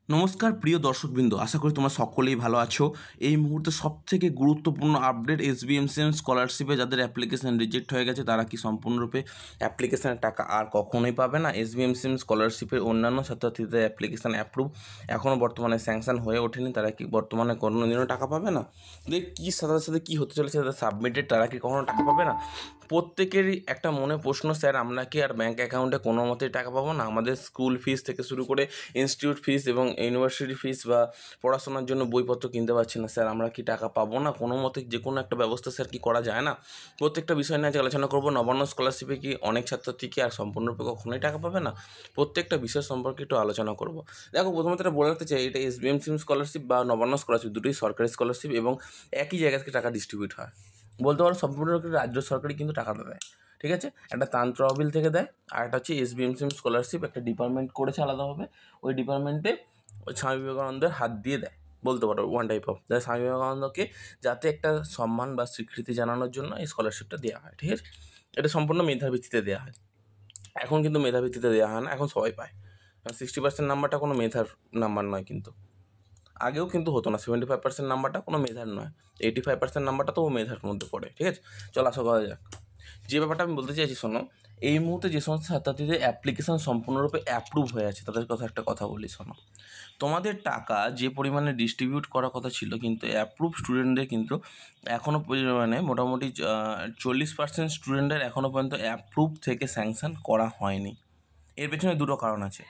নমস্কার প্রিয় দর্শকবৃন্দ, আশা করি তোমরা সকলেই ভালো আছো। এই মুহূর্তে সবথেকে গুরুত্বপূর্ণ আপডেট, এসবিএমসিএম স্কলারশিপে যাদের অ্যাপ্লিকেশান রিজেক্ট হয়ে গেছে তারা কি সম্পূর্ণরূপে অ্যাপ্লিকেশানের টাকা আর কখনোই পাবে না? এসবিএমসিএম স্কলারশিপের অন্যান্য ছাত্রছাত্রীদের অ্যাপ্লিকেশান অ্যাপ্রুভ এখনও বর্তমানে স্যাংশন হয়ে ওঠেনি, তারা কি বর্তমানে কোনোদিনও টাকা পাবে না? কী সাথে সাথে কী হতে চলেছে, তাদের সাবমিটেড, তারা কি কখনো টাকা পাবে না? প্রত্যেকেরই একটা মনে প্রশ্ন, স্যার আমরা কি আর ব্যাঙ্ক অ্যাকাউন্টে কোনো মতেই টাকা পাবো না? আমাদের স্কুল ফিস থেকে শুরু করে ইনস্টিটিউট ফিস এবং ইউনিভার্সিটি ফিস বা পড়াশোনার জন্য বইপত্র কিনতে পারছি না, স্যার আমরা কি টাকা পাবো না? কোনো মতে যে কোনো একটা ব্যবস্থা স্যার কি করা যায় না? প্রত্যেকটা বিষয় নিয়ে আজকে আলোচনা করবো। নবান্ন স্কলারশিপে কি অনেক ছাত্রছাত্রী কি আর সম্পূর্ণরূপে কখনোই টাকা পাবে না? প্রত্যেকটা বিষয় সম্পর্কে একটু আলোচনা করবো। দেখো, প্রথমত এটা বলে রাখতে চাই, এটা এসবিএমসিএম স্কলারশিপ বা নবান্ন স্কলারশিপ দুটোই সরকারি স্কলারশিপ এবং একই জায়গা থেকে টাকা ডিস্ট্রিবিউট হয়। বলতে পারো সম্পূর্ণরূপে রাজ্য সরকারই কিন্তু টাকাটা দেয়, ঠিক আছে? একটা ত্রাণ তহবিল থেকে দেয়, আর একটা হচ্ছে এসবিএমসিএম স্কলারশিপ একটা ডিপার্টমেন্ট করেছে আলাদাভাবে। ওই ডিপার্টমেন্টে ওই স্বামী বিবেকানন্দের হাত দিয়ে দেয়, বলতে পারো ওয়ান টাইপ অফ, যাতে স্বামী বিবেকানন্দকে যাতে একটা সম্মান বা স্বীকৃতি জানানোর জন্য এই স্কলারশিপটা দেওয়া হয়, ঠিক আছে? এটা সম্পূর্ণ মেধার ভিত্তিতে দেওয়া হয়। এখন কিন্তু মেধা ভিত্তিতে দেওয়া হয় না, এখন সবাই পায়। 60% নাম্বারটা কোনো মেধার নাম্বার নয়, কিন্তু আগেও কিন্তু হতো না। 75% নাম্বারটা কোনো মেধার নয়, 85% নাম্বারটা তো ও মেধার মধ্যে পড়ে, ঠিক আছে? চলো আসা করা যাক। যে ব্যাপারটা আমি বলতে চাইছি, শোনো, এই মুহূর্তে যে সমস্ত ছাত্রছাত্রীদের অ্যাপ্লিকেশন সম্পূর্ণরূপে অ্যাপ্রুভ হয়ে আছে তাদের কথা একটা কথা বলি, শোনো। তোমাদের টাকা যে পরিমাণে ডিস্ট্রিবিউট করার কথা ছিল, কিন্তু অ্যাপ্রুভ স্টুডেন্টদের কিন্তু এখনও পরিমাণে মোটামুটি 40% স্টুডেন্টের এখনও পর্যন্ত অ্যাপ্রুভ থেকে স্যাংশন করা হয়নি। এর পেছনে দুটো কারণ আছে।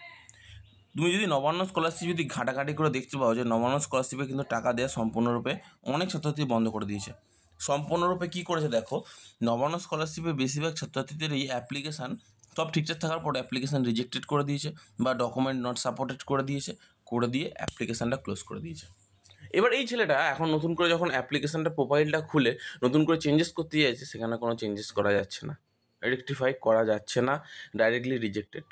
তুমি যদি নবান্ন স্কলারশিপ যদি ঘাটাঘাটি করে দেখতে পাও যে নবান্ন স্কলারশিপে কিন্তু টাকা দেওয়া সম্পূর্ণরূপে অনেক ছাত্রছাত্রী বন্ধ করে দিয়েছে। সম্পূর্ণরূপে কী করেছে দেখো, নবান্ন স্কলারশিপে বেশিরভাগ ছাত্রছাত্রীদের এই অ্যাপ্লিকেশান সব ঠিকঠাক থাকার পর অ্যাপ্লিকেশান রিজেক্টেড করে দিয়েছে বা ডকুমেন্ট নট সাপোর্টেড করে দিয়েছে, করে দিয়ে অ্যাপ্লিকেশানটা ক্লোজ করে দিয়েছে। এবার এই ছেলেটা এখন নতুন করে যখন অ্যাপ্লিকেশানটা প্রোফাইলটা খুলে নতুন করে চেঞ্জেস করতে যাচ্ছে, সেখানে কোনো চেঞ্জেস করা যাচ্ছে না, রেকটিফাই করা যাচ্ছে না, ডাইরেক্টলি রিজেক্টেড।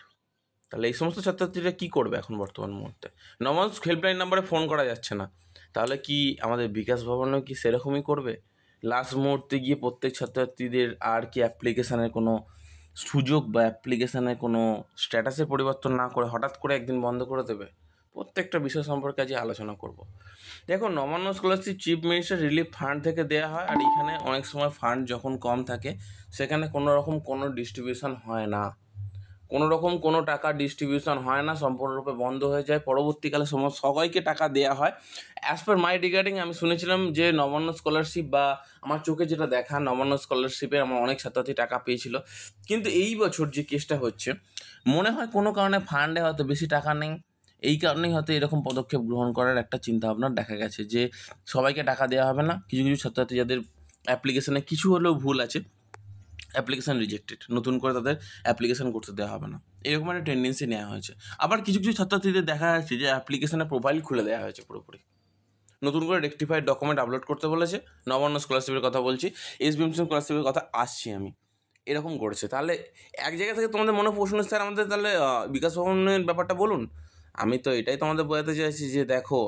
তাহলে এই সমস্ত ছাত্রছাত্রীরা কী করবে এখন বর্তমান মুহূর্তে? নবান্ন হেল্পলাইন নাম্বারে ফোন করা যাচ্ছে না, তাহলে কি আমাদের বিকাশ ভবনও কি সেরকমই করবে? লাস্ট মুহূর্তে গিয়ে প্রত্যেক ছাত্রছাত্রীদের আর কি অ্যাপ্লিকেশানের কোনো সুযোগ বা অ্যাপ্লিকেশানের কোনো স্ট্যাটাসের পরিবর্তন না করে হঠাৎ করে একদিন বন্ধ করে দেবে? প্রত্যেকটা বিষয় সম্পর্কে আজ আলোচনা করব। দেখো, Nabanna scholarship chief minister relief fund থেকে দেওয়া হয়, আর এখানে অনেক সময় ফান্ড যখন কম থাকে সেখানে কোনো রকম কোনো ডিস্ট্রিবিউশন হয় না, কোনো রকম কোনো টাকা ডিস্ট্রিবিউশন হয় না, সম্পূর্ণরূপে বন্ধ হয়ে যায়। পরবর্তীকালে সবাইকে টাকা দেওয়া হয়। অ্যাজ পার মাই রিগার্ডিং আমি শুনেছিলাম যে নবান্ন স্কলারশিপ বা আমার চোখে যেটা দেখা, নবান্ন স্কলারশিপে আমার অনেক ছাত্রছাত্রী টাকা পেয়েছিল। কিন্তু এই বছর যে কেসটা হচ্ছে, মনে হয় কোনো কারণে ফান্ডে হয়তো বেশি টাকা নেই, এই কারণেই হয়তো এরকম পদক্ষেপ গ্রহণ করার একটা চিন্তাভাবনা দেখা গেছে যে সবাইকে টাকা দেওয়া হবে না। কিছু কিছু ছাত্রছাত্রী যাদের অ্যাপ্লিকেশনে কিছু হলেও ভুল আছে, অ্যাপ্লিকেশান রিজেক্টেড, নতুন করে তাদের অ্যাপ্লিকেশান করতে দেওয়া হবে না, এরকম একটা টেন্ডেন্সি নেওয়া হয়েছে। আবার কিছু কিছু ছাত্রছাত্রীদের দেখা যাচ্ছে যে অ্যাপ্লিকেশানের প্রোফাইল খুলে দেওয়া হয়েছে পুরোপুরি, নতুন করে রেকটিফাইড ডকুমেন্ট আপলোড করতে বলেছে। নবান্ন স্কলারশিপের কথা বলছি, এসবিএমসি স্কলারশিপের কথা আসছি আমি। এরকম করেছে, তাহলে এক জায়গা থেকে তোমাদের মনে প্রশ্ন, স্যার আমাদের তাহলে বিকাশ ভবনের ব্যাপারটা বলুন। আমি তো এটাই তোমাদের বোঝাতে চাইছি যে দেখো,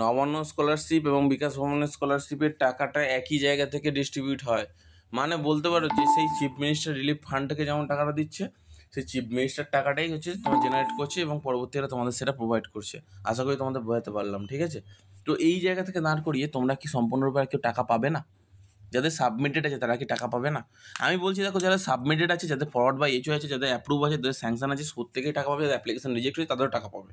নবান্ন স্কলারশিপ এবং বিকাশ ভবনের স্কলারশিপের টাকাটা একই জায়গা থেকে ডিস্ট্রিবিউট হয়। মানে বলতে পারো যে সেই চিফ মিনিস্টার রিলিফ ফান্ড থেকে যেমন টাকাটা দিচ্ছে, সেই চিফ মিনিস্টার টাকাটাই হচ্ছে তোমার জেনারেট করছে এবং পরবর্তীকালে তোমাদের সেটা প্রোভাইড করছে। আশা করি তোমাদের বোঝাতে পারলাম, ঠিক আছে? তো এই জায়গা থেকে দাঁড় করিয়ে তোমরা কি সম্পূর্ণরূপে আর কেউ টাকা পাবে না? যাদের সাবমিটেড আছে তারা কি টাকা পাবে না? আমি বলছি দেখো, যারা সাবমিটেড আছে, যাদের ফরওয়ার্ড বা এইচও আছে, যাদের অ্যাপ্রুভ আছে, যাদের স্যাংশন আছে, প্রত্যেকেই টাকা পাবে। যাদের অ্যাপ্লিকেশন রিজেক্ট হয়েছে তাদেরও টাকা পাবে,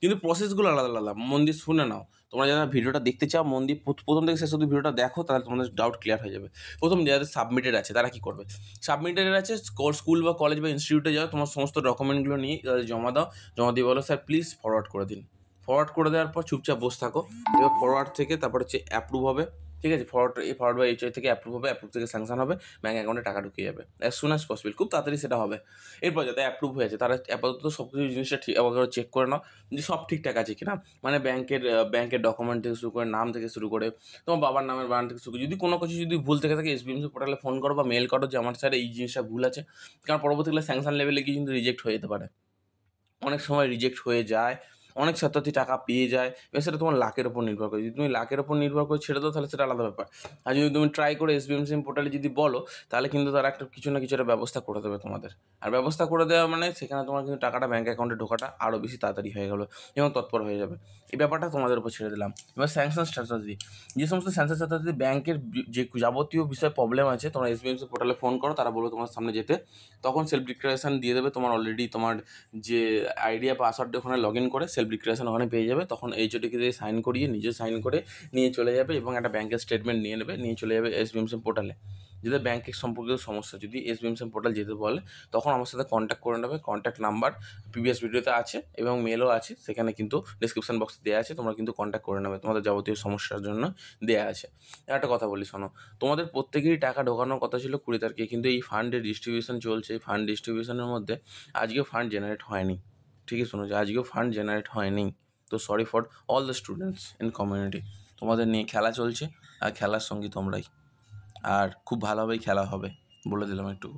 কিন্তু প্রসেসগুলো আলাদা আলাদা। মন দিয়ে শুনে নাও, তোমরা যারা ভিডিওটা দেখতে চাও মন দিয়ে প্রথম থেকে শেষ অবধি ভিডিওটা দেখো, তাহলে তোমাদের ডাউট ক্লিয়ার হয়ে যাবে। প্রথম যাদের সাবমিটেড আছে তারা কী করবে? সাবমিটেড আছে, স্কুল বা কলেজ বা ইনস্টিটিউটে যাও, তোমার সমস্ত ডকুমেন্টগুলো নিয়ে তাদের জমা দাও। জমা দিয়ে বলো, স্যার প্লিজ ফরওয়ার্ড করে দিন। ফরওয়ার্ড করে দেওয়ার পর চুপচাপ বসে থাকো। এবার ফরওয়ার্ড থেকে তারপর হচ্ছে অ্যাপ্রুভ হবে, ঠিক আছে? ফরওয়ার্ড বা এইচআই থেকে অ্যাপ্রুভ হবে, অ্যাপ্রুভ থেকে স্যাংশন হবে, ব্যাঙ্ক অ্যাকাউন্টে টাকা ঢুকে যাবে অ্যাজ সুন অ্যাজ পসিবল, খুব তাড়াতাড়ি সেটা হবে। এরপর যাতে অ্যাপ্রুভ হয়েছে তারা আপাতত সব কিছু জিনিসটা ঠিক আবার চেক করে নাও যে সব ঠিকঠাক আছে কিনা। মানে ব্যাংকের ডকুমেন্ট থেকে শুরু করে, নাম থেকে শুরু করে, তোমার বাবার নামের বানান থেকে শুরু করে, যদি কোনো কিছু যদি ভুল থেকে থাকে এসবিএমসি পোর্টালে ফোন করো বা মেল করো যে আমার স্যার এই জিনিসটা ভুল আছে। কারণ পরবর্তীকালে স্যাংশন লেভেলে গিয়ে কিন্তু রিজেক্ট হয়ে যেতে পারে, অনেক সময় রিজেক্ট হয়ে যায়। অনেক ছাত্রছাত্রী টাকা পেয়ে যায়, এবার সেটা তোমার লাকের ওপর নির্ভর করে। যদি তুমি লাকের ওপর নির্ভর করে ছেড়ে দাও তাহলে সেটা আলাদা ব্যাপার। আর যদি তুমি ট্রাই করে SBMCM পোর্টালে যদি বলো তাহলে কিন্তু তারা একটা কিছু না কিছু একটা ব্যবস্থা করে দেবে তোমাদের। আর ব্যবস্থা করে দেওয়া মানে সেখানে তোমার কিন্তু টাকাটা ব্যাঙ্ক অ্যাকাউন্টে ঢোকাটা আরও বেশি তাড়াতাড়ি হয়ে গেলো এবং তৎপর হয়ে যাবে। এই ব্যাপারটা তোমাদের উপর ছেড়ে দিলাম। এবার স্যাংশন স্ট্র্যাটেজি, যে সমস্ত স্যাংশন স্ট্র্যাটেজি ব্যাংকের যে যাবতীয় বিষয়ে প্রবলেম আছে, তোমরা SBMC পোর্টালে ফোন করো, তারা বলবে তোমার সামনে যেতে, তখন সেলফ ডিক্লারেশন দিয়ে দেবে। তোমার অলরেডি তোমার যে আইডিয়া পাসওয়ার্ড ওখানে লগ ইন করে সেলফ ডিক্লারেশন ওখানে পেয়ে যাবে, তখন এইচওডিকে দিয়ে সাইন করিয়ে নিজে সাইন করে নিয়ে চলে যাবে এবং একটা ব্যাংকের স্টেটমেন্ট নিয়ে নেবে, নিয়ে চলে যাবে SBMC পোর্টালে। যদি ব্যাংকের সম্পর্কিত সমস্যা যদি SBMC পোর্টাল যেতে বলে তখন আমার সাথে কন্ট্যাক্ট করে নেবে। কন্ট্যাক্ট নাম্বার প্রিভিয়াস ভিডিওতে আছে এবং মেলও আছে, সেখানে কিন্তু ডিসক্রিপশন বক্সে দেওয়া আছে, তোমরা কিন্তু কন্ট্যাক্ট করে নেবে, তোমাদের যাবতীয় সমস্যার জন্য দেওয়া আছে। একটা কথা বলি শোনো, তোমাদের প্রত্যেকেরই টাকা ঢোকানোর কথা ছিল 20 তারিখে, কিন্তু এই ফান্ডের ডিস্ট্রিবিউশন চলছে, এই ফান্ড ডিস্ট্রিবিউশনের মধ্যে আজকেও ফান্ড জেনারেট হয়নি। ঠিকই শুনেছো, আজকেও ফান্ড জেনারেট হয়নি। তো sorry for all the students in community. তোমাদের নিয়ে খেলা চলছে আর খেলার সঙ্গী তোমরাই, আর খুব ভালোভাবেই খেলা হবে, বলে দিলাম একটু।